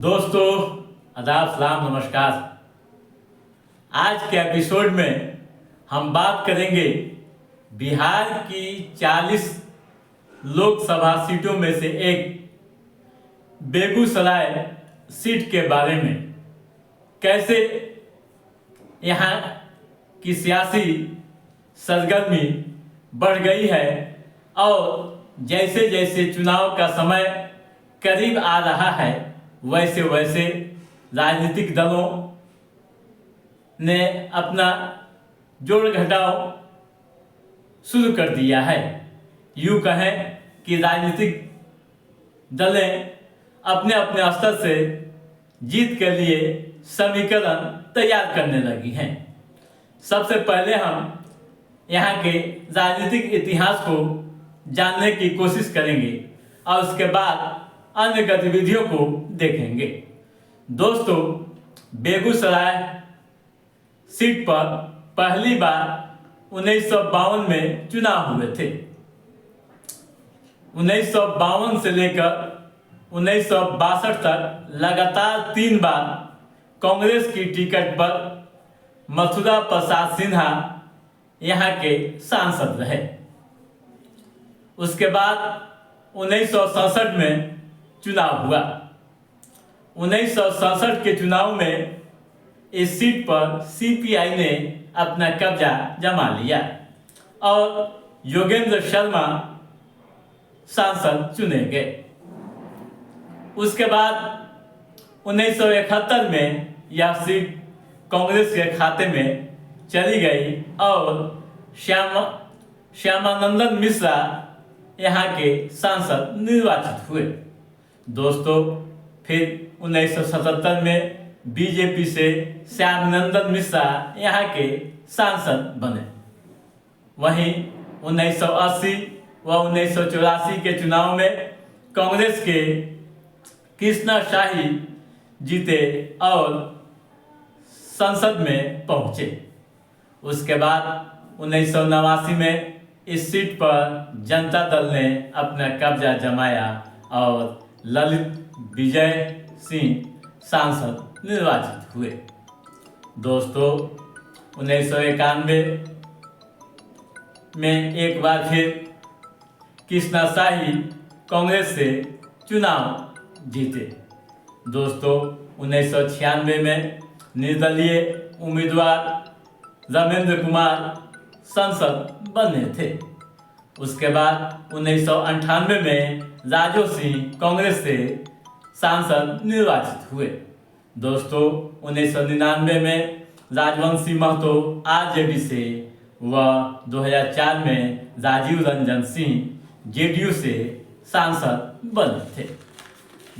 दोस्तों, आदाब, सलाम, नमस्कार। आज के एपिसोड में हम बात करेंगे बिहार की 40 लोकसभा सीटों में से एक बेगूसराय सीट के बारे में। कैसे यहाँ की सियासी सरगर्मी बढ़ गई है और जैसे जैसे चुनाव का समय करीब आ रहा है वैसे वैसे राजनीतिक दलों ने अपना जोड़ घटाव शुरू कर दिया है। यूँ कहें कि राजनीतिक दलें अपने अपने स्तर से जीत के लिए समीकरण तैयार करने लगी हैं। सबसे पहले हम यहाँ के राजनीतिक इतिहास को जानने की कोशिश करेंगे और उसके बाद अन्य गतिविधियों को देखेंगे। दोस्तों, बेगूसराय सीट पर पहली बार 1952 में चुनाव हुए थे। 1952 से लेकर 1962 तक लगातार 3 बार कांग्रेस की टिकट पर मथुरा प्रसाद सिन्हा यहाँ के सांसद रहे। उसके बाद 1967 में चुनाव हुआ। 1967 के चुनाव में इस सीट पर सीपीआई ने अपना कब्जा जमा लिया और योगेंद्र शर्मा सांसद चुने गए। उसके बाद 1971 में यह सीट कांग्रेस के खाते में चली गई और श्यामानंदन मिश्रा यहाँ के सांसद निर्वाचित हुए। दोस्तों, फिर 1977 में बीजेपी से श्यामानंदन मिश्रा यहाँ के सांसद बने। वहीं 1980 व 1984 के चुनाव में कांग्रेस के कृष्णा शाही जीते और संसद में पहुँचे। उसके बाद 1989 में इस सीट पर जनता दल ने अपना कब्जा जमाया और ललित विजय सिंह सांसद निर्वाचित हुए। दोस्तों, 1991 में एक बार फिर कृष्णा शाही कांग्रेस से चुनाव जीते। दोस्तों, 1996 में निर्दलीय उम्मीदवार रमेंद्र कुमार सांसद बने थे। उसके बाद 1998 में राजो सिंह कांग्रेस से सांसद निर्वाचित हुए। दोस्तों, 1999 में राजवंशी महतो आरजेडी से व 2004 में राजीव रंजन सिंह जेडीयू से सांसद बने थे।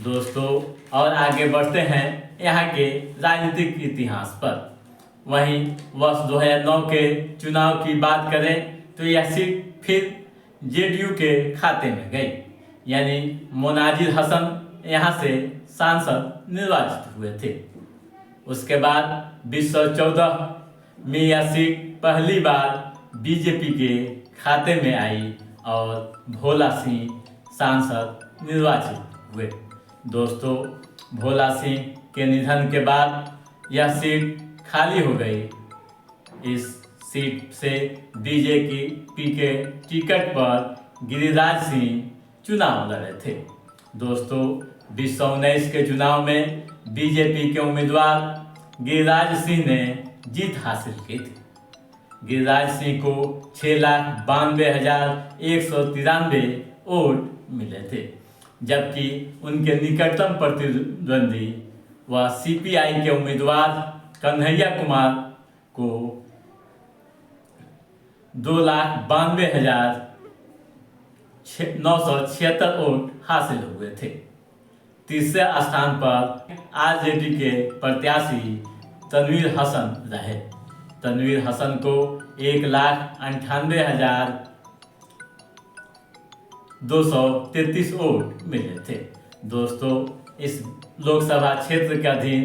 दोस्तों, और आगे बढ़ते हैं यहाँ के राजनीतिक इतिहास पर। वहीं वर्ष 2009 के चुनाव की बात करें तो यह सीट फिर जेडीयू के खाते में गई, यानी मोनाजिर हसन यहाँ से सांसद निर्वाचित हुए थे। उसके बाद 2014 में यह सीट पहली बार बीजेपी के खाते में आई और भोला सिंह सांसद निर्वाचित हुए। दोस्तों, भोला सिंह के निधन के बाद यह सीट खाली हो गई। इस सीट से बीजेपी के टिकट पर गिरिराज सिंह चुनाव लड़े थे। दोस्तों, 2019 के चुनाव में बीजेपी के उम्मीदवार गिरिराज सिंह ने जीत हासिल की थी। गिरिराज सिंह को 6,92,193 वोट मिले थे, जबकि उनके निकटतम प्रतिद्वंदी व सीपीआई के उम्मीदवार कन्हैया कुमार को 2,92,976 वोट हासिल हुए थे। तीसरे स्थान पर आरजेडी के प्रत्याशी तनवीर हसन रहे। तनवीर हसन को 1,98,233 वोट मिले थे। दोस्तों, इस लोकसभा क्षेत्र के अधीन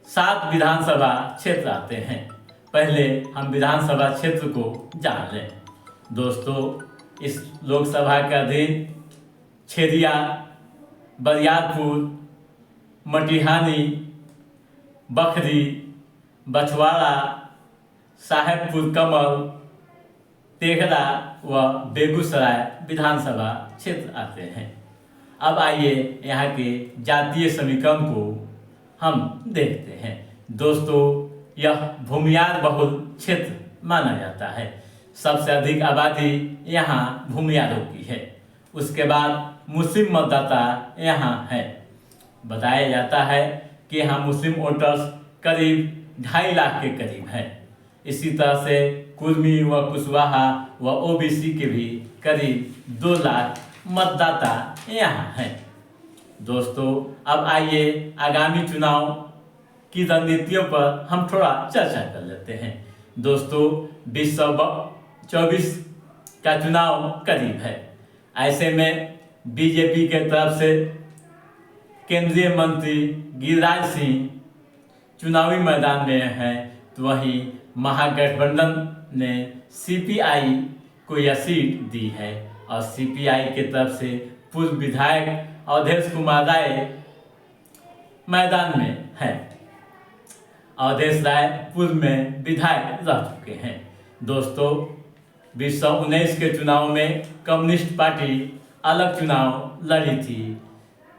7 विधानसभा क्षेत्र आते हैं। पहले हम विधानसभा क्षेत्र को जान लें। दोस्तों, इस लोकसभा के अधीन छेदिया बरियारपुर, मटिहानी, बखरी, बछवाड़ा, साहेबपुर कमल, तेघड़ा व बेगूसराय विधानसभा क्षेत्र आते हैं। अब आइए यहाँ के जातीय समीकरण को हम देखते हैं। दोस्तों, यह भूमियार बहुल क्षेत्र माना जाता है। सबसे अधिक आबादी यहाँ भूमियारों की है। उसके बाद मुस्लिम मतदाता यहाँ है। बताया जाता है कि यहाँ मुस्लिम वोटर्स करीब 2.5 लाख के करीब हैं। इसी तरह से कुर्मी व कुशवाहा व ओबीसी के भी करीब 2 लाख मतदाता यहाँ हैं। दोस्तों, अब आइए आगामी चुनाव की रणनीतियों पर हम थोड़ा चर्चा कर लेते हैं। दोस्तों, 2024 का चुनाव करीब है। ऐसे में बीजेपी के तरफ से केंद्रीय मंत्री गिरिराज सिंह चुनावी मैदान में हैं, तो वहीं महागठबंधन ने सीपीआई को यह सीट दी है और सीपीआई के तरफ से पूर्व विधायक अवधेश कुमार राय मैदान में हैं। अवधेश राय पूर्व में विधायक रह चुके हैं। दोस्तों, 2019 के चुनाव में कम्युनिस्ट पार्टी अलग चुनाव लड़ी थी,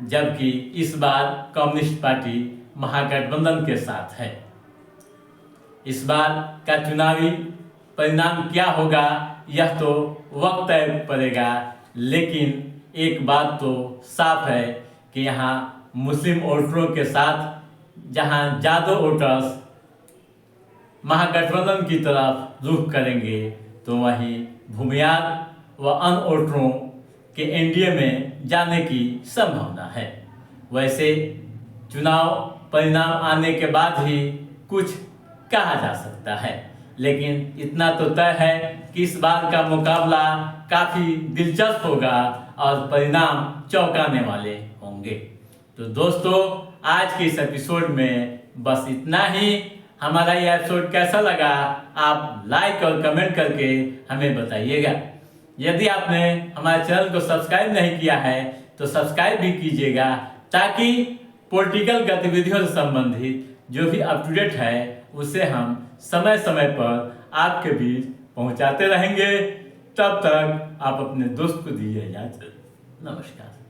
जबकि इस बार कम्युनिस्ट पार्टी महागठबंधन के साथ है। इस बार का चुनावी परिणाम क्या होगा यह तो वक्त तय पड़ेगा, लेकिन एक बात तो साफ है कि यहाँ मुस्लिम वोटरों के साथ जहाँ ज़्यादा वोटर्स महागठबंधन की तरफ रुख करेंगे, तो वहीं भूमियार व अन्य वोटरों के एनडीए में जाने की संभावना है। वैसे चुनाव परिणाम आने के बाद ही कुछ कहा जा सकता है, लेकिन इतना तो तय है कि इस बार का मुकाबला काफ़ी दिलचस्प होगा और परिणाम चौंकाने वाले होंगे। तो दोस्तों, आज के इस एपिसोड में बस इतना ही। हमारा ये एपिसोड कैसा लगा आप लाइक और कमेंट करके हमें बताइएगा। यदि आपने हमारे चैनल को सब्सक्राइब नहीं किया है तो सब्सक्राइब भी कीजिएगा, ताकि पॉलिटिकल गतिविधियों से संबंधित जो भी अप टू डेट है उसे हम समय समय पर आपके बीच पहुंचाते रहेंगे। तब तक आप अपने दोस्त को दीजिए इजाज़त। नमस्कार।